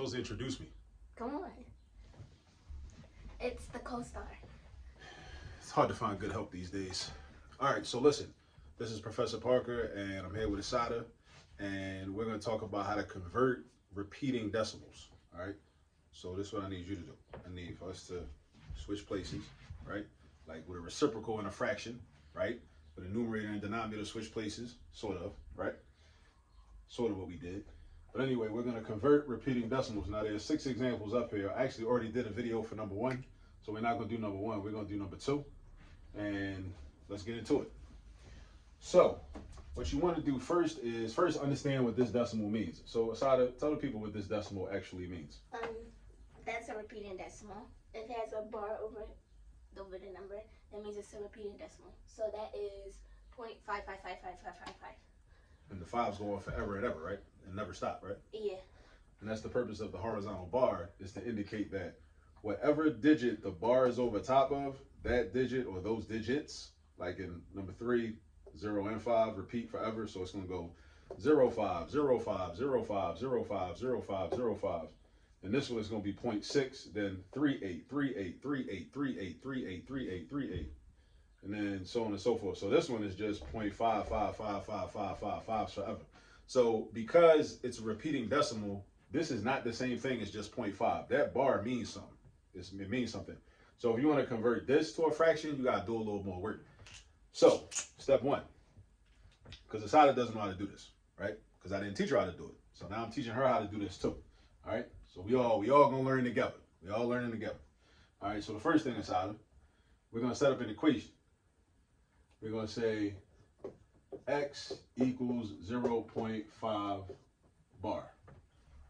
supposed to introduce me. Come on. It's the co-star. It's hard to find good help these days. All right, so listen. This is Professor Parker, and I'm here with Assata, and we're going to talk about how to convert repeating decimals. All right. So this is what I need you to do. I need for us to switch places, right? Like with a reciprocal and a fraction, right? With a numerator and denominator switch places, sort of, right? Sort of what we did. But anyway, we're going to convert repeating decimals. Now there's 6 examples up here. I actually already did a video for number 1, so we're not going to do number 1. We're going to do number 2, and let's get into it. So what you want to do first is understand what this decimal means. So Assata, tell the people what this decimal actually means. That's a repeating decimal. If it has a bar over the number, that means it's a repeating decimal. So that is 0.5555555. And the 5s go on forever and ever, right? And never stop, right? Yeah. And that's the purpose of the horizontal bar, is to indicate that whatever digit the bar is over top of, that digit or those digits, like in number 3, 0 and 5, repeat forever. So it's going to go 0, 5, 0, 5, 0, 5, 0, 5, 0, 5, 0, 5. And this one is going to be 0.6, then 3, 8, 3, 8, 3, 8, 3, 8, 3, 8, 3, 8, 3, 8. And then so on and so forth. So this one is just 0.5555555 forever. So because it's a repeating decimal, this is not the same thing as just 0.5. That bar means something. It means something. So if you want to convert this to a fraction, you got to do a little more work. So step 1, because Assata doesn't know how to do this, right? Because I didn't teach her how to do it. So now I'm teaching her how to do this too. All right. So we all gonna learn together. We all learning together. All right. So the first thing, Assata, we're gonna set up an equation. We're going to say x equals 0.5 bar.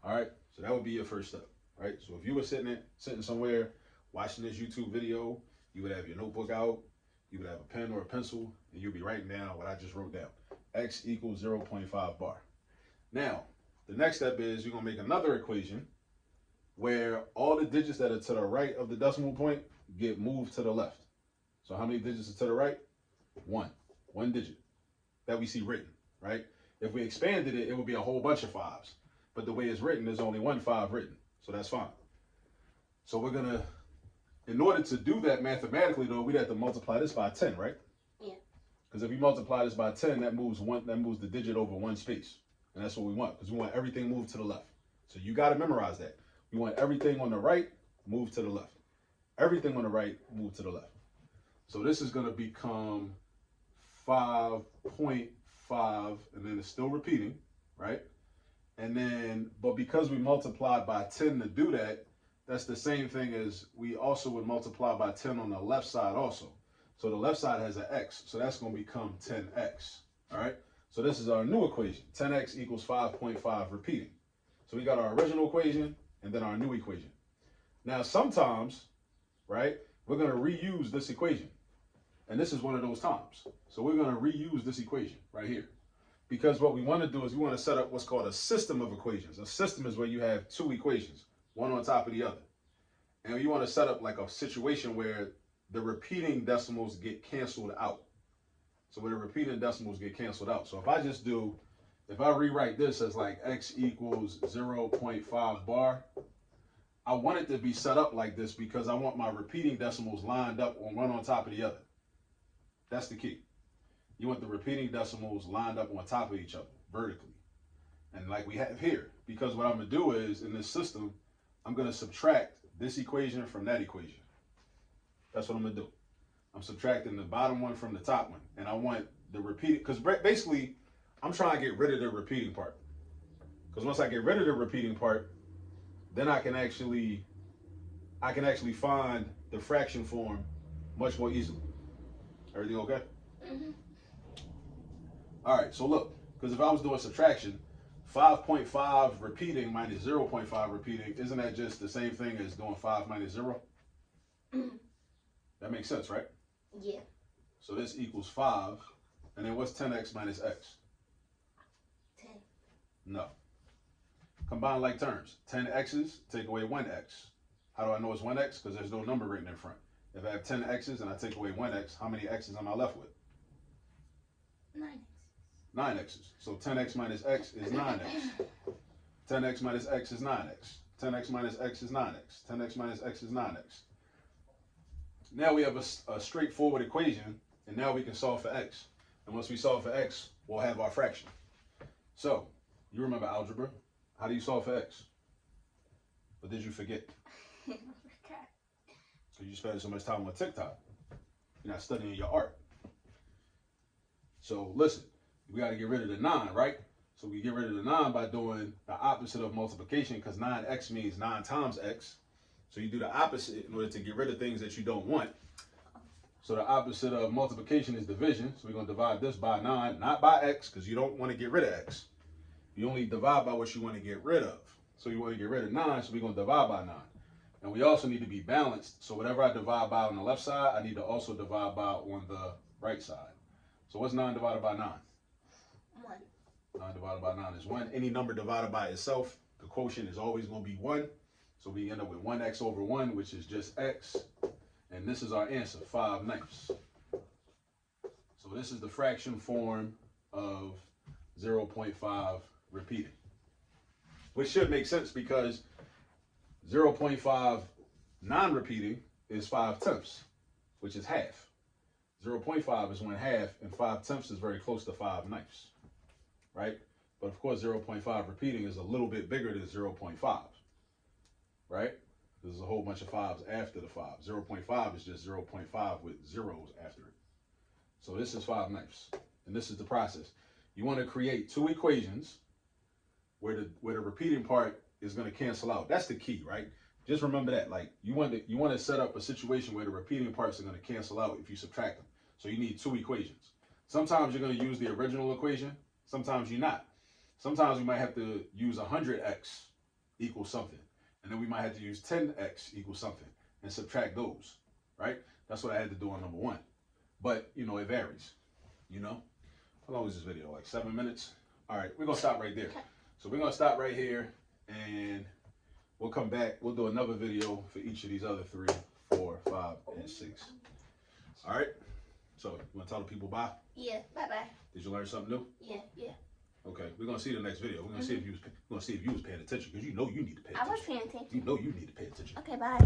All right, so that would be your first step, right? So if you were sitting somewhere watching this YouTube video, you would have your notebook out, you would have a pen or a pencil, and you'd be writing down what I just wrote down. X equals 0.5 bar. Now, the next step is you're going to make another equation where all the digits that are to the right of the decimal point get moved to the left. So how many digits are to the right? One digit that we see written, right? If we expanded it, it would be a whole bunch of 5s. But the way it's written, there's only one 5 written. So that's fine. So we're going to, in order to do that mathematically, though, we'd have to multiply this by 10, right? Yeah. Because if you multiply this by 10, that moves the digit over one space. And that's what we want, because we want everything moved to the left. So you got to memorize that. We want everything on the right, move to the left. Everything on the right, move to the left. So this is going to become 5.5, and then it's still repeating, right? And then, but because we multiplied by 10 to do that, that's the same thing as we also would multiply by 10 on the left side also. So the left side has an x, so that's going to become 10x, all right? So this is our new equation, 10x equals 5.5 repeating. So we got our original equation and then our new equation. Now sometimes, right, we're going to reuse this equation. And this is one of those times. So we're going to reuse this equation right here. Because what we want to do is we want to set up what's called a system of equations. A system is where you have 2 equations, one on top of the other. And you want to set up like a situation where the repeating decimals get canceled out. So where the repeating decimals get canceled out. So if I rewrite this as like x equals 0.5 bar, I want it to be set up like this because I want my repeating decimals lined up on one on top of the other. That's the key. You want the repeating decimals lined up on top of each other, vertically. And like we have here, because what I'm going to do is, in this system, I'm going to subtract this equation from that equation. That's what I'm going to do. I'm subtracting the bottom one from the top one. And I want the repeating, because basically, I'm trying to get rid of the repeating part. Because once I get rid of the repeating part, then I can actually find the fraction form much more easily. Everything okay? Mm-hmm. All right, so look, because if I was doing subtraction, 5.5 repeating minus 0.5 repeating, isn't that just the same thing as doing 5 minus 0? Mm-hmm. That makes sense, right? Yeah. So this equals 5, and then what's 10x minus x? 10. No. Combine like terms. 10 x's, take away 1x. How do I know it's 1x? Because there's no number written in front. If I have 10 x's and I take away 1x, how many x's am I left with? 9x. 9x's. So 10x minus x is 9x. 10x minus x is 9x. 10x minus x is 9x. 10x minus x is 9x. Now we have a straightforward equation, and now we can solve for x. And once we solve for x, we'll have our fraction. So, you remember algebra. How do you solve for x? Or did you forget? Because you spend so much time on TikTok. You're not studying your art. So listen, we got to get rid of the 9, right? So we get rid of the 9 by doing the opposite of multiplication, because 9x means 9 times x. So you do the opposite in order to get rid of things that you don't want. So the opposite of multiplication is division. So we're going to divide this by 9, not by x, because you don't want to get rid of x. You only divide by what you want to get rid of. So you want to get rid of 9, so we're going to divide by 9. And we also need to be balanced. So whatever I divide by on the left side, I need to also divide by on the right side. So what's 9 divided by 9? 1. 9 divided by 9 is 1. Any number divided by itself, the quotient is always going to be 1. So we end up with 1x over 1, which is just x. And this is our answer, 5/9. So this is the fraction form of 0.5 repeating. Which should make sense, because 0.5 non-repeating is 5/10, which is half. 0.5 is 1/2, and 5/10 is very close to 5/9, right? But of course, 0.5 repeating is a little bit bigger than 0.5, right? There's a whole bunch of 5s after the 5. 0.5 is just 0.5 with zeros after it. So this is 5/9, and this is the process. You want to create two equations where the repeating part is going to cancel out. That's the key, right? Just remember that. Like, you want to set up a situation where the repeating parts are going to cancel out if you subtract them. So you need two equations. Sometimes you're going to use the original equation. Sometimes you're not. Sometimes we might have to use 100x equals something. And then we might have to use 10x equals something and subtract those, right? That's what I had to do on number 1. But, you know, it varies, you know? How long is this video? Like 7 minutes? All right, we're going to stop right there. So we're going to stop right here, and we'll come back. We'll do another video for each of these other 3, 4, 5, and 6. All right? So, you want to tell the people bye? Yeah, bye-bye. Did you learn something new? Yeah. Okay, we're going to see the next video. We're going to see if you was paying attention, because you know you need to pay attention. I was paying attention. You know you need to pay attention. Okay, bye.